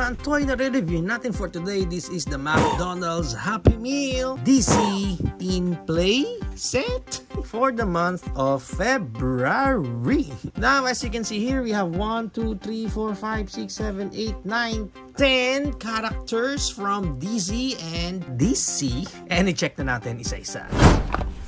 ang toy na re-review natin for today. This is the McDonald's Happy Meal DC Teen Play set for the month of February. Now, as you can see here, we have 1, 2, 3, 4, 5, 6, 7, 8, 9, 10 characters from DC and DC. And i-check na natin isa-isa.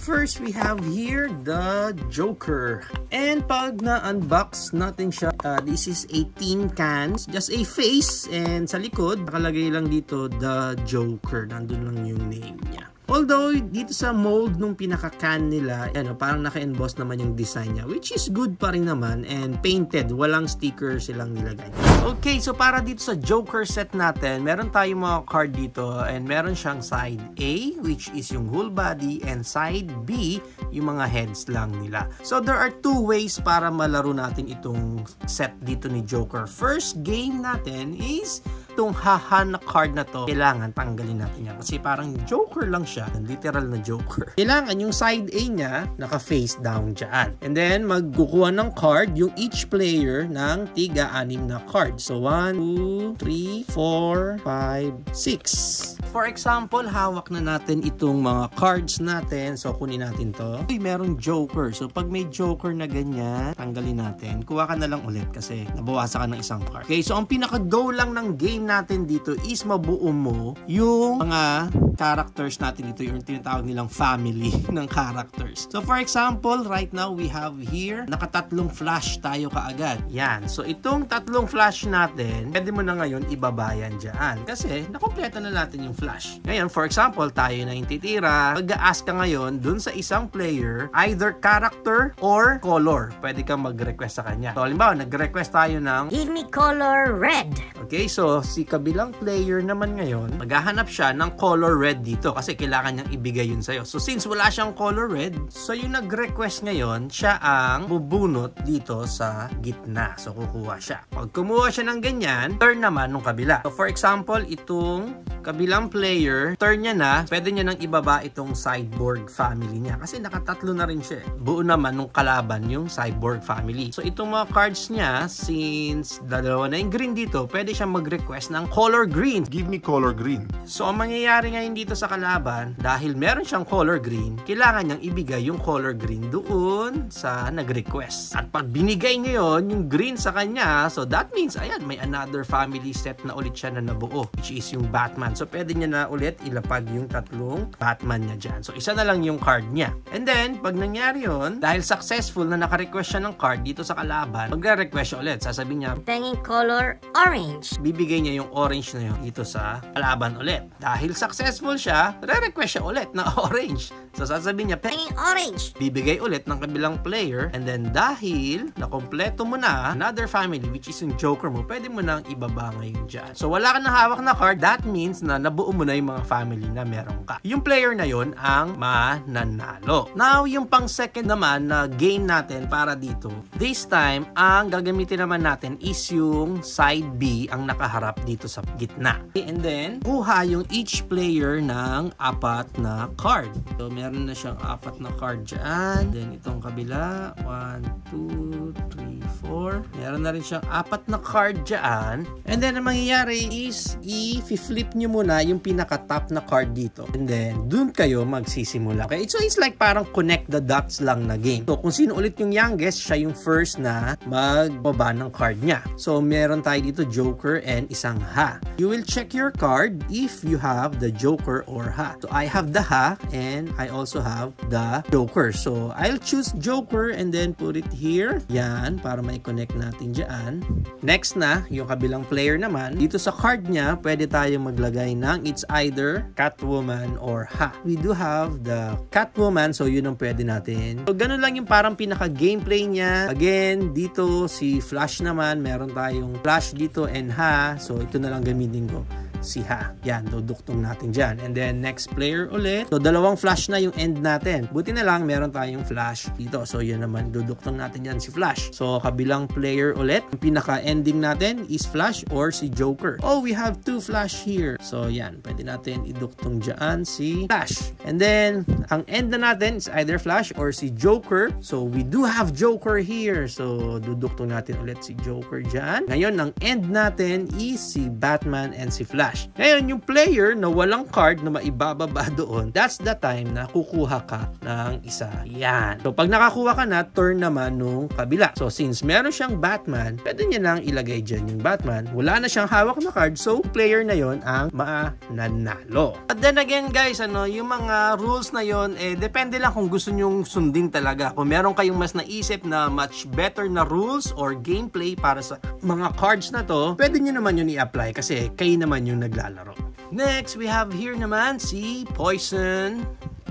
First, we have here the Joker. And pag na-unbox natin siya, this is 18 cans. Just a face. And sa likod, nakalagay lang dito the Joker. Nandun lang yung name niya. Although, dito sa mold nung pinaka-can nila, parang naka-emboss naman yung design niya, which is good pa rin naman, and painted, walang sticker silang nilagay. Okay, so para dito sa Joker set natin, meron tayong mga card dito, and meron siyang side A, which is yung whole body, and side B, yung mga heads lang nila. So, there are two ways para malaro natin itong set dito ni Joker. First game natin is itong haha na card na to, kailangan tanggalin natin yan. Kasi parang Joker lang siya, literal na Joker. Kailangan yung side A niya, naka-face down dyan. And then, magkukuha ng card yung each player ng tiga-anim na card. So, 1, 2, 3, 4, 5, 6. For example, hawak na natin itong mga cards natin. So, kunin natin to. Uy, merong Joker. So, pag may Joker na ganyan, tanggalin natin. Kuha ka na lang ulit kasi nabawasan ka ng isang card. Okay, so ang pinaka-goal lang ng game natin dito is mabuo mo yung mga characters natin dito, yung tinatawag nilang family ng characters. So, for example, right now, we have here, nakatatlong flash tayo kaagad. Yan. So, itong tatlong flash natin, pwede mo na ngayon ibabayan dyan. Kasi, nakompleto na natin yung flash. Ngayon, for example, tayo na yung titira. Mag-a-ask ka ngayon dun sa isang player, either character or color. Pwede kang mag-request sa kanya. So, halimbawa, nag-request tayo ng give me color red. Okay, so si kabilang player naman ngayon, maghahanap siya ng color red dito kasi kailangan niyang ibigay yun sa'yo. So, since wala siyang color red, so yung nag-request ngayon, siya ang bubunot dito sa gitna. So, kukuha siya. Pag kumuha siya ng ganyan, turn naman nung kabila. So, for example, itong kabilang player, turn niya na, pwede niya nang ibaba itong cyborg family niya. Kasi nakatatlo na rin siya. Buo naman nung kalaban yung cyborg family. So, itong mga cards niya, since dalawa na yung green dito, pwede siya mag-request ng color green. Give me color green. So, ang mangyayari ngayon dito sa kalaban, dahil meron siyang color green, kailangan niyang ibigay yung color green doon sa nag-request. At pag binigay ngayon yung green sa kanya, so that means, ayan, may another family set na ulit siya na nabuo, which is yung Batman. So, pwede niya na ulit ilapag yung tatlong Batman niya dyan. So, isa na lang yung card niya. And then, pag nangyari yun, dahil successful na naka-request siya ng card dito sa kalaban, magre-request siya ulit. Sasabihin niya, Penging color orange. bibigay niya yung orange na yun dito sa kalaban ulit. Dahil successful siya, re-request siya ulit na orange. So, sasabihin niya, Penging orange. bibigay ulit ng kabilang player. And then, dahil nakompleto mo na another family, which is yung Joker mo, pwede mo nang ibaba ngayon dyan. So, wala ka na hawak na card. That means na nabuo mo na yung mga family na meron ka. Yung player na yun ang mananalo. Now, yung pang second naman na game natin para dito, this time, ang gagamitin naman natin is yung side B ang nakaharap dito sa gitna. And then, kuha yung each player ng apat na card. So, meron na siyang apat na card dyan. Then, itong kabila, 1, 2, 3, 4. Meron na rin siyang apat na card dyan. And then, ang mangyayari is, i-flip nyo muna yung pinaka-top na card dito. And then, dun kayo magsisimula. Okay? So, it's like parang connect the dots lang na game. So, kung sino ulit yung youngest, siya yung first na magbaba ng card niya. So, meron tayo dito Joker and isang ha. You will check your card if you have the Joker or ha. So, I have the ha and I also have the Joker. So, I'll choose Joker and then put it here. Yan, para mai-connect natin dyan. Next na, yung kabilang player naman, dito sa card niya, pwede tayo maglagay ng it's either Catwoman or ha. We do have the Catwoman, so yun ang pwede natin. So, ganun lang yung parang pinaka-gameplay niya. Again, dito si Flash naman, meron tayong Flash dito and ha. So, ito na lang gamitin ko. si Ha. Yan, duduktong natin dyan. And then, next player ulit. So, dalawang flash na yung end natin. Buti na lang, meron tayong flash dito. So, yun naman, duduktong natin yan si Flash. So, kabilang player ulit. Yung pinaka-ending natin is Flash or si Joker. Oh, we have two Flash here. So, yan. Pwede natin iduktong dyan si Flash. And then, ang end na natin is either Flash or si Joker. So, we do have Joker here. So, duduktong natin ulit si Joker dyan. Ngayon, ang end natin is si Batman and si Flash. Ngayon, yung player na walang card na maibababa doon, that's the time na kukuha ka ng isa. Yan. So, pag nakakuha ka na, turn naman nung kabila. So, since meron siyang Batman, pwede niya nang ilagay dyan yung Batman. Wala na siyang hawak na card, so player na yon ang mananalo. But then again, guys, yung mga rules na yon, depende lang kung gusto nyong sundin talaga. Kung meron kayong mas naisip na much better na rules or gameplay para sa mga cards na to, pwede nyo naman yun i-apply kasi kayo naman yung naglalaro. Next, we have here naman si Poison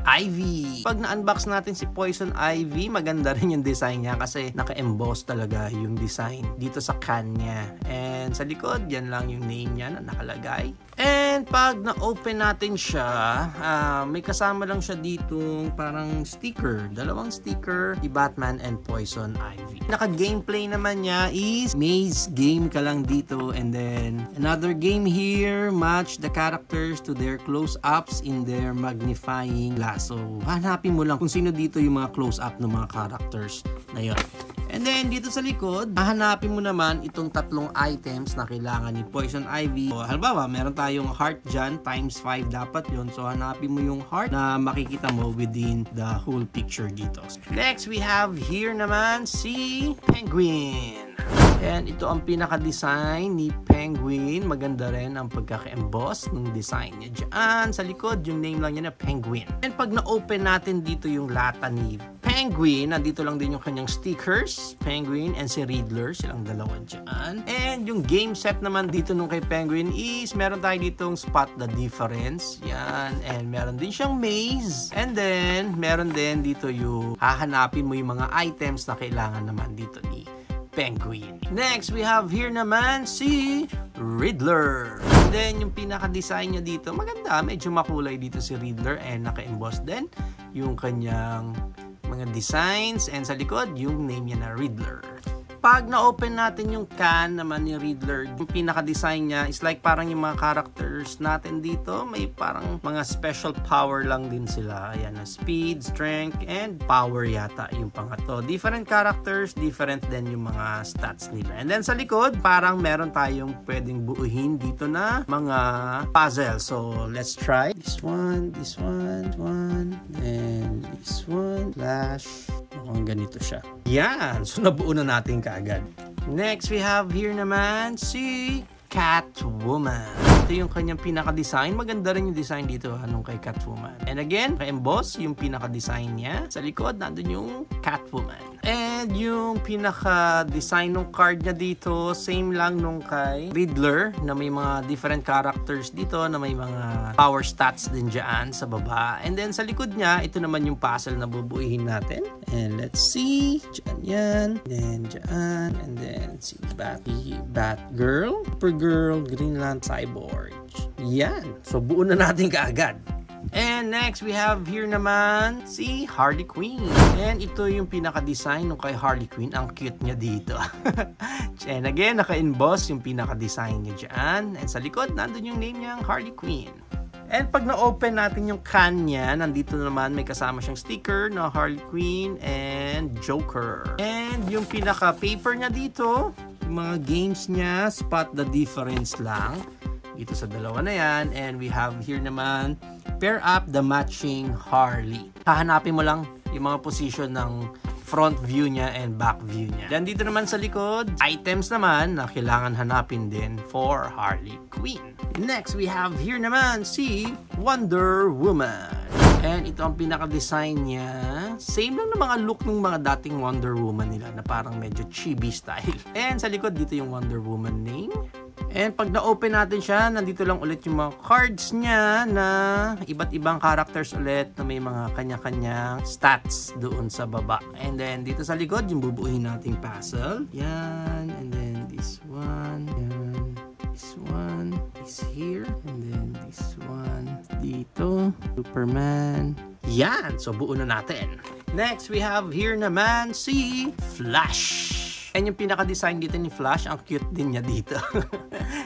Ivy. Pag na-unbox natin si Poison Ivy, maganda rin yung design niya kasi naka-emboss talaga yung design dito sa can niya. And sa likod, yan lang yung name niya na nakalagay. And pag na-open natin siya, may kasama lang siya ditong parang sticker. Dalawang sticker, si Batman and Poison Ivy. Naka-gameplay naman niya is maze game ka lang dito. And then, another game here, match the characters to their close-ups in their magnifying glass. So, hanapin mo lang kung sino dito yung mga close-up ng mga characters na yun. And then, dito sa likod, hahanapin mo naman itong tatlong items na kailangan ni Poison Ivy. So, halimbawa, meron tayong heart dyan, times 5 dapat yun. So, hanapin mo yung heart na makikita mo within the whole picture dito. Next, we have here naman si Penguin. And ito ang pinaka-design ni Penguin. Maganda rin ang pagkaka-emboss ng design niya dyan. Sa likod, yung name lang niya na Penguin. And pag na-open natin dito yung lata ni Penguin, nandito lang din yung kanyang stickers. Penguin and si Riddler, silang dalawa dyan. And yung game set naman dito nung kay Penguin is meron tayo ditong spot the difference. Yan. And meron din siyang maze. And then, meron din dito yung hahanapin mo yung mga items na kailangan naman dito ni Penguin. Next, we have here naman si Riddler. And then, yung pinaka-design niya dito, maganda. Medyo makulay dito si Riddler and naka-emboss din yung kanyang mga designs. And sa likod, yung name niya na Riddler. Pag na-open natin yung can naman ni Riddler, yung pinaka-design niya is like parang yung mga characters natin dito, may parang mga special power lang din sila. Ayan, speed, strength, and power yata yung pangatlo. Different characters, different din yung mga stats nila. And then sa likod, parang meron tayong pwedeng buuhin dito na mga puzzle. So, let's try. This one, and this one, flash. Mukhang ganito siya. Yan! So, nabuo na natin kaagad. Next, we have here naman si Catwoman. Ito yung kanyang pinaka-design. Maganda rin yung design dito nung kay Catwoman. And again, ka-emboss yung pinaka-design niya. Sa likod, nandun yung Catwoman. And yung pinaka-design ng card niya dito, same lang nung kay Riddler na may mga different characters dito na may mga power stats din dyan sa baba. And then sa likod niya, ito naman yung puzzle na bubuuhin natin. And let's see. Dyan yan. And then dyan. And then si Batgirl, Supergirl, Greenland, Cyborg. Yan. So buo na natin kaagad. And next, we have here naman si Harley Quinn. And ito yung pinaka-design nung kay Harley Quinn. Ang cute niya dito. And again, naka-emboss yung pinaka-design niya dyan. And sa likod, nandun yung name niya, Harley Quinn. And pag na-open natin yung can niya, nandito naman may kasama siyang sticker na Harley Quinn and Joker. And yung pinaka-paper niya dito, yung mga games niya, spot the difference lang. Dito sa dalawa na yan. And we have here naman, pair up the matching Harley. Hahanapin mo lang yung mga position ng front view niya and back view niya. Dan dito naman sa likod, items naman na kailangan hanapin din for Harley Quinn. Next, we have here naman si Wonder Woman. And ito ang pinaka-design niya. Same lang na mga look ng mga dating Wonder Woman nila na parang medyo chibi style. And sa likod, dito yung Wonder Woman name. And pag na-open natin siya, nandito lang ulit yung mga cards niya na iba't ibang characters ulit na may mga kanya-kanyang stats doon sa baba. And then dito sa likod, yung bubuuhin nating puzzle. Yan. And then this one. Yan. This one is here. And then this one dito. Superman. Yan. So, buo na natin. Next, we have here naman si Flash. Yan yung pinaka-design dito ni Flash. Ang cute din niya dito.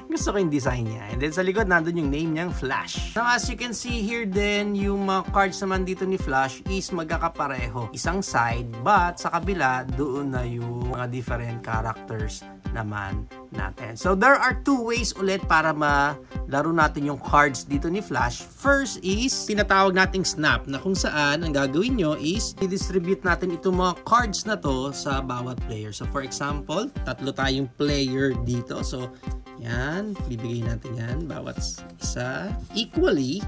Gusto ko yung design niya. And then sa likod, nandun yung name niyang Flash. Now, as you can see here din, yung mga cards naman dito ni Flash is magkakapareho. Isang side, but sa kabila, doon na yung mga different characters naman natin. So, there are two ways ulit para malaro natin yung cards dito ni Flash. First is, tinatawag nating snap, na kung saan, ang gagawin nyo is, i-distribute natin itong mga cards na to sa bawat player. So, for example, tatlo tayong player dito. So, yan, bibigay natin yan, bawat isa, equally.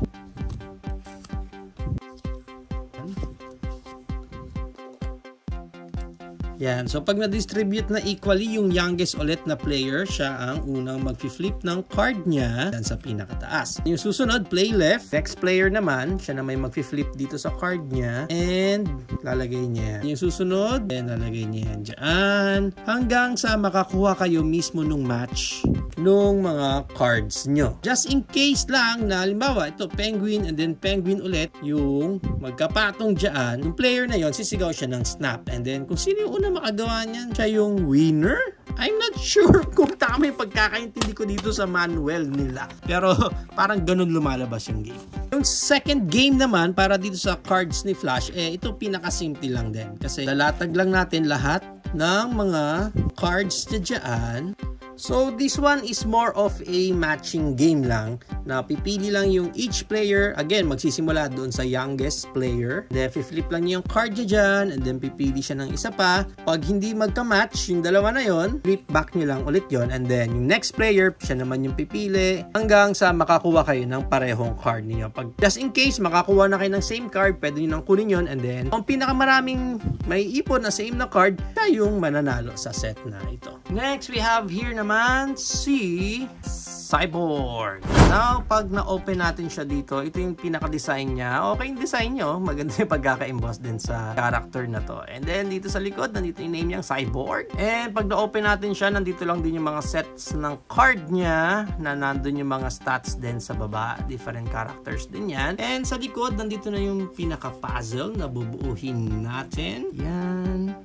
Yan. So, pag na-distribute na equally, yung youngest ulit na player, siya ang unang mag-flip ng card niya yan sa pinakataas. Yung susunod, play left. Next player naman, siya na may mag-flip dito sa card niya. And, lalagay niya. Yung susunod, and lalagay niya yan dyan. Hanggang sa makakuha kayo mismo nung match nung mga cards nyo. Just in case lang na, halimbawa, ito, penguin, and then penguin ulit, yung magkapatong dyan. Yung player na yon sisigaw siya ng snap. And then, kung sino yung unang makagawa niyan, siya yung winner. I'm not sure kung tama yung pagkakaintindi ko dito sa manual nila. Pero parang ganun lumalabas yung game. Yung second game naman, para dito sa cards ni Flash, ito pinakasimple lang din. Kasi lalatag lang natin lahat ng mga cards na dyan. So, this one is more of a matching game lang na pipili lang yung each player. Again, magsisimula doon sa youngest player. Then, flip lang niya yung card niya dyan and then pipili siya ng isa pa. Pag hindi magka-match yung dalawa na yon, flip back niyo lang ulit yon. And then, yung next player, siya naman yung pipili hanggang sa makakuha kayo ng parehong card niyo. Pag just in case, makakuha na kayo ng same card, pwede nyo nang kunin yon. And then, kung pinakamaraming may ipon na same na card, siya yung mananalo sa set na ito. Next, we have here naman si Cyborg. Now, pag na-open natin siya dito, ito yung pinaka-design niya. Okay yung design nyo. Maganda yung pagkaka-emboss din sa character na to. And then, dito sa likod, nandito yung name niyang Cyborg. And pag na-open natin siya, nandito lang din yung mga sets ng card niya na nandun yung mga stats din sa baba. Different characters din yan. And sa likod, nandito na yung pinaka-puzzle na bubuuhin natin. Yan.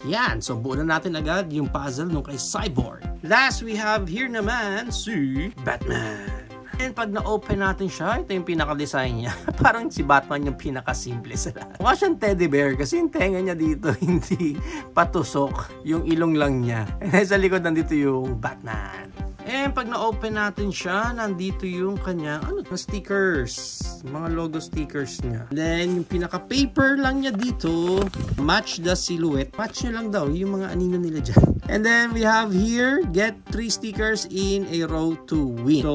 Yan. So, buo na natin agad yung puzzle nung kay Cyborg. Last, we have here naman si Batman. And pag na-open natin siya, ito yung pinaka-design niya. Parang si Batman yung pinaka-simple sa lahat. Mukha siyang teddy bear kasi yung tenga niya dito hindi patusok. Yung ilong lang niya. And sa likod, nandito yung Batman. And pag na-open natin siya, nandito yung kanyang stickers. Mga logo stickers niya. Then, yung pinaka-paper lang niya dito, match the silhouette. Match nyo lang daw, yung mga anino nila dyan. And then, we have here, get 3 stickers in a row to win. So,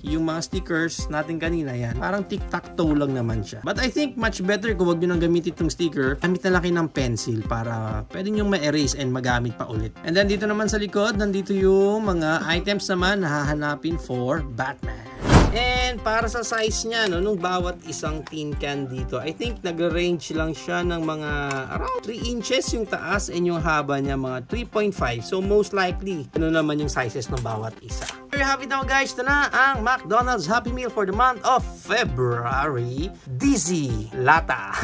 yung mga stickers natin kanina yan, parang tic-tac-toe lang naman siya. But I think much better kung wag nyo nang gamitin itong sticker, gamit na laki ng pencil para pwede nyo ma-erase and magamit pa ulit. And then, dito naman sa likod, nandito yung mga items naman na hahanapin for Batman. And para sa size niya, nung bawat isang tin can dito, I think nag-range lang siya ng mga around 3 inches yung taas and yung haba niya mga 3.5. So most likely, naman yung sizes ng bawat isa. There you have it now guys. Ito na ang McDonald's Happy Meal for the month of February. Dizzy Lata.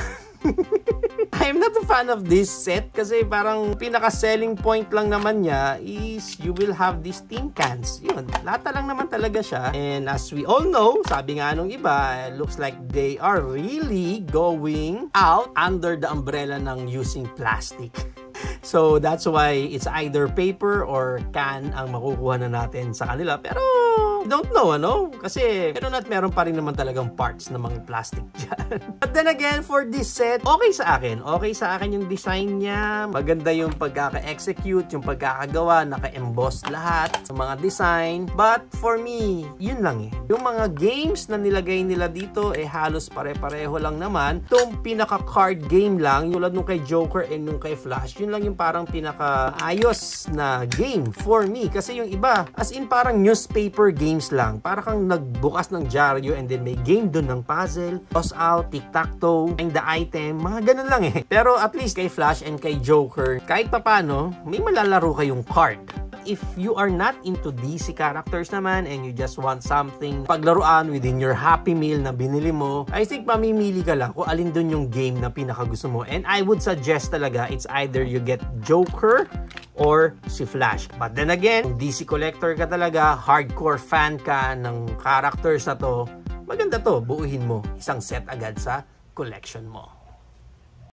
I'm not a fan of this set kasi parang pinaka-selling point lang naman niya is you will have these tin cans. Yun, lata lang naman talaga siya. And as we all know, sabi nga nung iba, looks like they are really going out under the umbrella ng using plastic. So that's why it's either paper or can ang makukuha na natin sa kanila. Pero don't know, ano? Kasi meron pa rin naman talagang parts ng mga plastic dyan. But then again, for this set, okay sa akin. Okay sa akin yung design niya. Maganda yung pagkaka-execute, yung pagkakagawa, naka-emboss lahat sa mga design. But for me, yun lang eh. Yung mga games na nilagay nila dito, halos pare-pareho lang naman. Itong pinaka-card game lang, yung nung kay Joker and nung kay Flash, yun lang yung parang pinaka-ayos na game for me. Kasi yung iba, as in parang newspaper game lang. Para kang nagbukas ng dyaryo and then may game dun ng puzzle, toss out, tic-tac-toe, find the item, mga ganun lang eh. Pero at least kay Flash and kay Joker, kahit papano, may malalaro kayong card. if you are not into DC characters naman and you just want something paglaruan within your Happy Meal na binili mo, I think mamimili ka lang kung alin dun yung game na pinakagusto mo. And I would suggest talaga it's either you get Joker or si Flash. But then again, kung DC collector ka talaga, hardcore fan ka ng characters na to, maganda to, buuhin mo isang set agad sa collection mo.